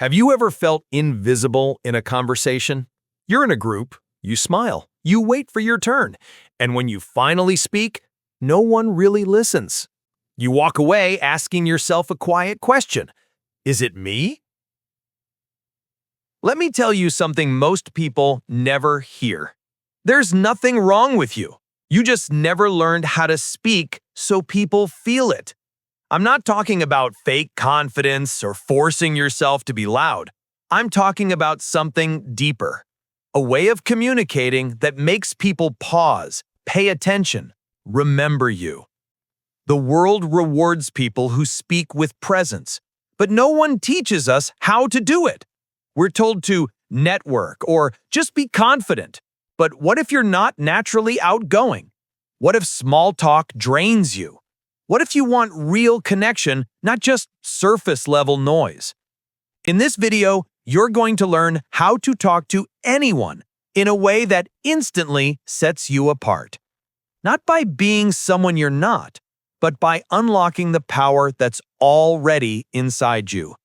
Have you ever felt invisible in a conversation? You're in a group, you smile, you wait for your turn, and when you finally speak, no one really listens. You walk away asking yourself a quiet question. Is it me? Let me tell you something most people never hear. There's nothing wrong with you. You just never learned how to speak so people feel it. I'm not talking about fake confidence or forcing yourself to be loud. I'm talking about something deeper. A way of communicating that makes people pause, pay attention, remember you. The world rewards people who speak with presence, but no one teaches us how to do it. We're told to network or just be confident. But what if you're not naturally outgoing? What if small talk drains you? What if you want real connection, not just surface-level noise? In this video, you're going to learn how to talk to anyone in a way that instantly sets you apart. Not by being someone you're not, but by unlocking the power that's already inside you.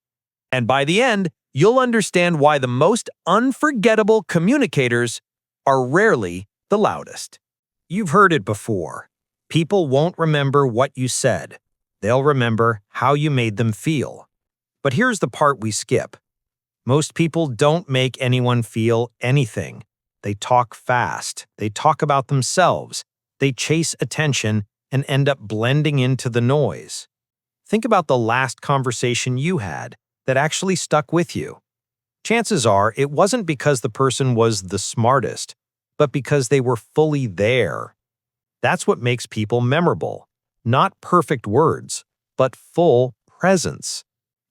And by the end, you'll understand why the most unforgettable communicators are rarely the loudest. You've heard it before. People won't remember what you said. They'll remember how you made them feel. But here's the part we skip. Most people don't make anyone feel anything. They talk fast. They talk about themselves. They chase attention and end up blending into the noise. Think about the last conversation you had that actually stuck with you. Chances are it wasn't because the person was the smartest, but because they were fully there. That's what makes people memorable. Not perfect words, but full presence.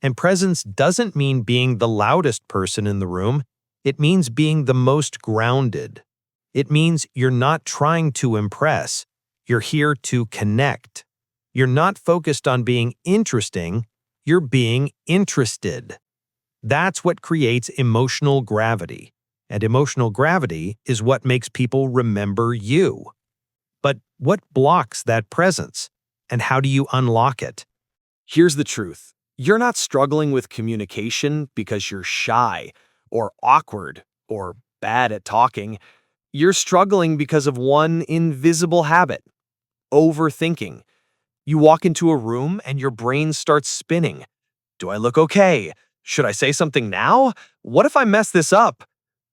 And presence doesn't mean being the loudest person in the room. It means being the most grounded. It means you're not trying to impress. You're here to connect. You're not focused on being interesting. You're being interested. That's what creates emotional gravity. And emotional gravity is what makes people remember you. But what blocks that presence? And how do you unlock it? Here's the truth. You're not struggling with communication because you're shy, or awkward, or bad at talking. You're struggling because of one invisible habit: overthinking. You walk into a room and your brain starts spinning. Do I look okay? Should I say something now? What if I mess this up?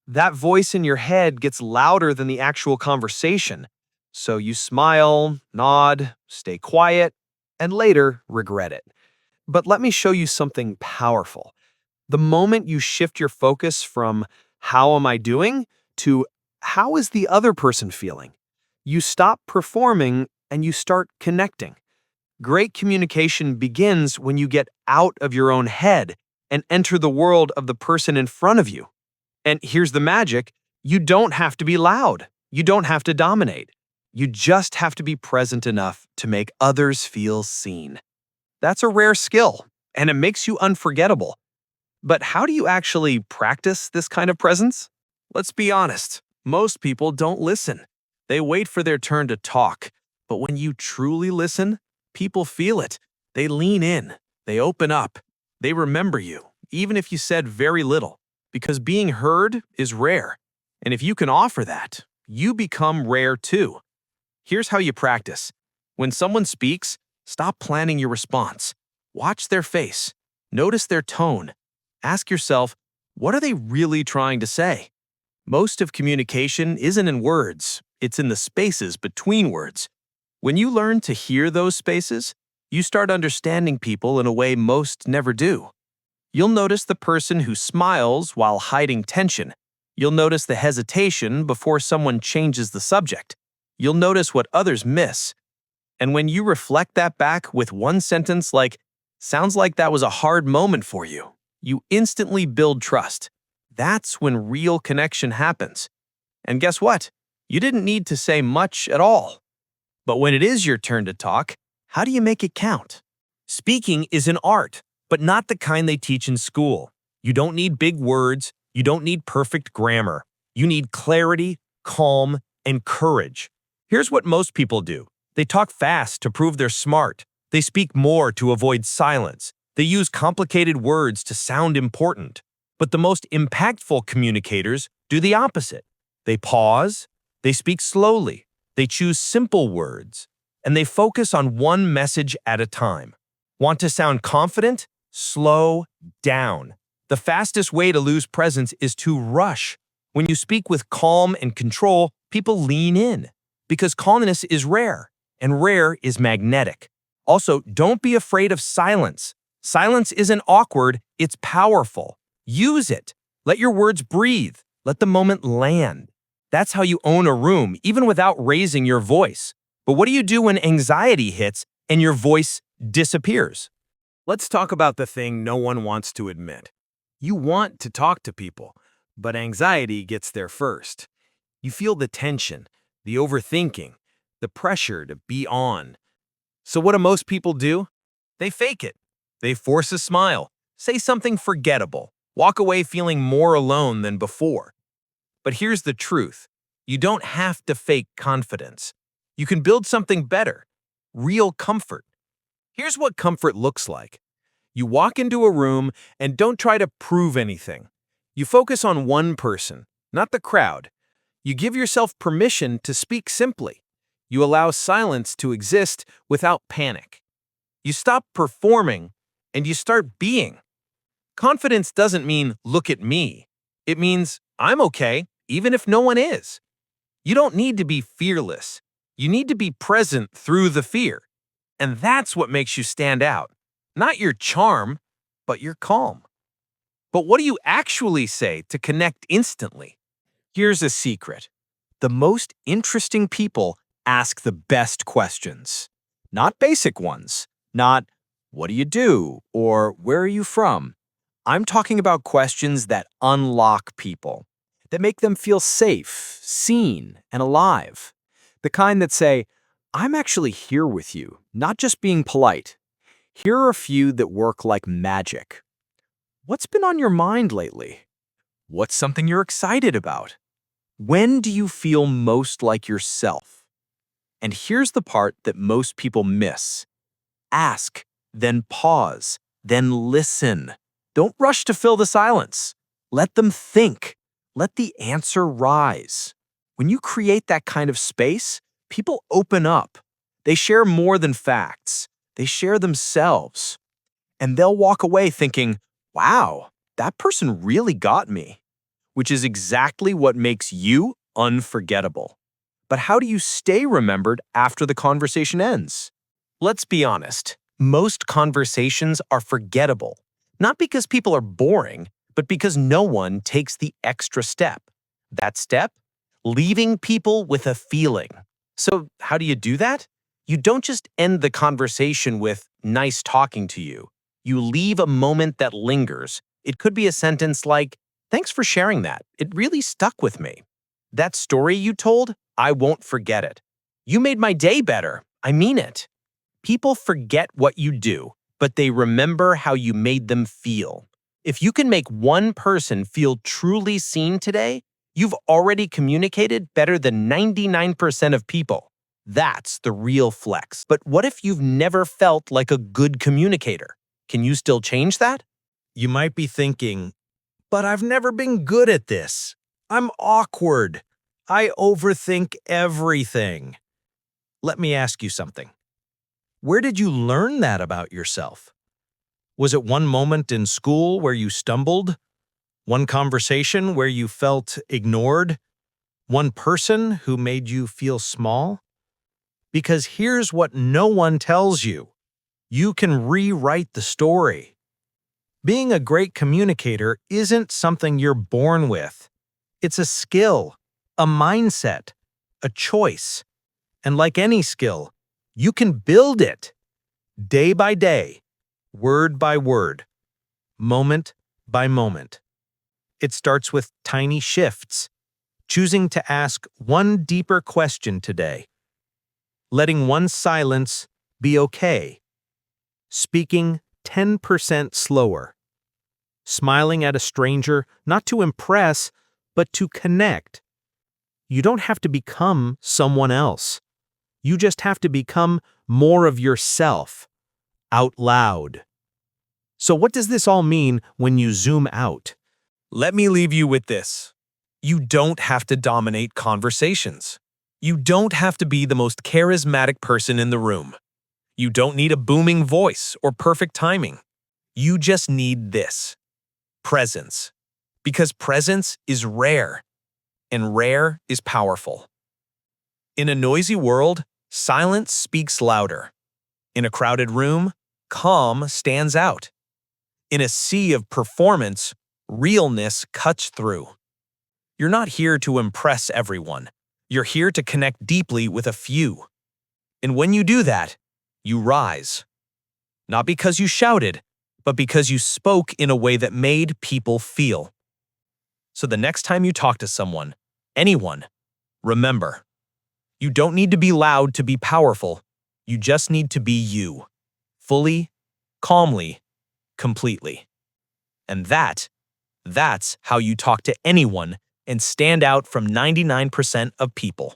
That voice in your head gets louder than the actual conversation. So you smile, nod, stay quiet, and later regret it. But let me show you something powerful. The moment you shift your focus from "how am I doing?" to "how is the other person feeling?" you stop performing and you start connecting. Great communication begins when you get out of your own head and enter the world of the person in front of you. And here's the magic: you don't have to be loud. You don't have to dominate. You just have to be present enough to make others feel seen. That's a rare skill, and it makes you unforgettable. But how do you actually practice this kind of presence? Let's be honest, most people don't listen. They wait for their turn to talk. But when you truly listen, people feel it. They lean in. They open up. They remember you, even if you said very little. Because being heard is rare. And if you can offer that, you become rare too. Here's how you practice. When someone speaks, stop planning your response. Watch their face. Notice their tone. Ask yourself, what are they really trying to say? Most of communication isn't in words. It's in the spaces between words. When you learn to hear those spaces, you start understanding people in a way most never do. You'll notice the person who smiles while hiding tension. You'll notice the hesitation before someone changes the subject. You'll notice what others miss. And when you reflect that back with one sentence like, "Sounds like that was a hard moment for you," you instantly build trust. That's when real connection happens. And guess what? You didn't need to say much at all. But when it is your turn to talk, how do you make it count? Speaking is an art, but not the kind they teach in school. You don't need big words. You don't need perfect grammar. You need clarity, calm, and courage. Here's what most people do. They talk fast to prove they're smart. They speak more to avoid silence. They use complicated words to sound important. But the most impactful communicators do the opposite. They pause, they speak slowly, they choose simple words, and they focus on one message at a time. Want to sound confident? Slow down. The fastest way to lose presence is to rush. When you speak with calm and control, people lean in, because calmness is rare, and rare is magnetic. Also, don't be afraid of silence. Silence isn't awkward, it's powerful. Use it. Let your words breathe. Let the moment land. That's how you own a room, even without raising your voice. But what do you do when anxiety hits and your voice disappears? Let's talk about the thing no one wants to admit. You want to talk to people, but anxiety gets there first. You feel the tension, the overthinking, the pressure to be on. So what do most people do? They fake it. They force a smile, say something forgettable, walk away feeling more alone than before. But here's the truth. You don't have to fake confidence. You can build something better, real comfort. Here's what comfort looks like. You walk into a room and don't try to prove anything. You focus on one person, not the crowd. You give yourself permission to speak simply. You allow silence to exist without panic. You stop performing and you start being. Confidence doesn't mean, look at me. It means, I'm okay, even if no one is. You don't need to be fearless. You need to be present through the fear. And that's what makes you stand out. Not your charm, but your calm. But what do you actually say to connect instantly? Here's a secret. The most interesting people ask the best questions. Not basic ones. Not, what do you do? Or where are you from? I'm talking about questions that unlock people, that make them feel safe, seen, and alive. The kind that say, I'm actually here with you, not just being polite. Here are a few that work like magic. What's been on your mind lately? What's something you're excited about? When do you feel most like yourself? And here's the part that most people miss. Ask, then pause, then listen. Don't rush to fill the silence. Let them think. Let the answer rise. When you create that kind of space, people open up. They share more than facts. They share themselves. And they'll walk away thinking, wow, that person really got me. Which is exactly what makes you unforgettable. But how do you stay remembered after the conversation ends? Let's be honest. Most conversations are forgettable. Not because people are boring, but because no one takes the extra step. That step? Leaving people with a feeling. So how do you do that? You don't just end the conversation with, nice talking to you. You leave a moment that lingers. It could be a sentence like, thanks for sharing that. It really stuck with me. That story you told, I won't forget it. You made my day better. I mean it. People forget what you do, but they remember how you made them feel. If you can make one person feel truly seen today, you've already communicated better than 99% of people. That's the real flex. But what if you've never felt like a good communicator? Can you still change that? You might be thinking, but I've never been good at this. I'm awkward. I overthink everything. Let me ask you something. Where did you learn that about yourself? Was it one moment in school where you stumbled? One conversation where you felt ignored? One person who made you feel small? Because here's what no one tells you. You can rewrite the story. Being a great communicator isn't something you're born with. It's a skill, a mindset, a choice. And like any skill, you can build it day by day, word by word, moment by moment. It starts with tiny shifts, choosing to ask one deeper question today, letting one silence be okay, speaking 10% slower, smiling at a stranger not to impress, but to connect. You don't have to become someone else. You just have to become more of yourself, out loud. So what does this all mean when you zoom out? Let me leave you with this. You don't have to dominate conversations. You don't have to be the most charismatic person in the room. You don't need a booming voice or perfect timing. You just need this: presence. Because presence is rare, and rare is powerful. In a noisy world, silence speaks louder. In a crowded room, calm stands out. In a sea of performance, realness cuts through. You're not here to impress everyone. You're here to connect deeply with a few. And when you do that, you rise. Not because you shouted, but because you spoke in a way that made people feel. So the next time you talk to someone, anyone, remember, you don't need to be loud to be powerful. You just need to be you. Fully, calmly, completely. And that's how you talk to anyone and stand out from 99% of people.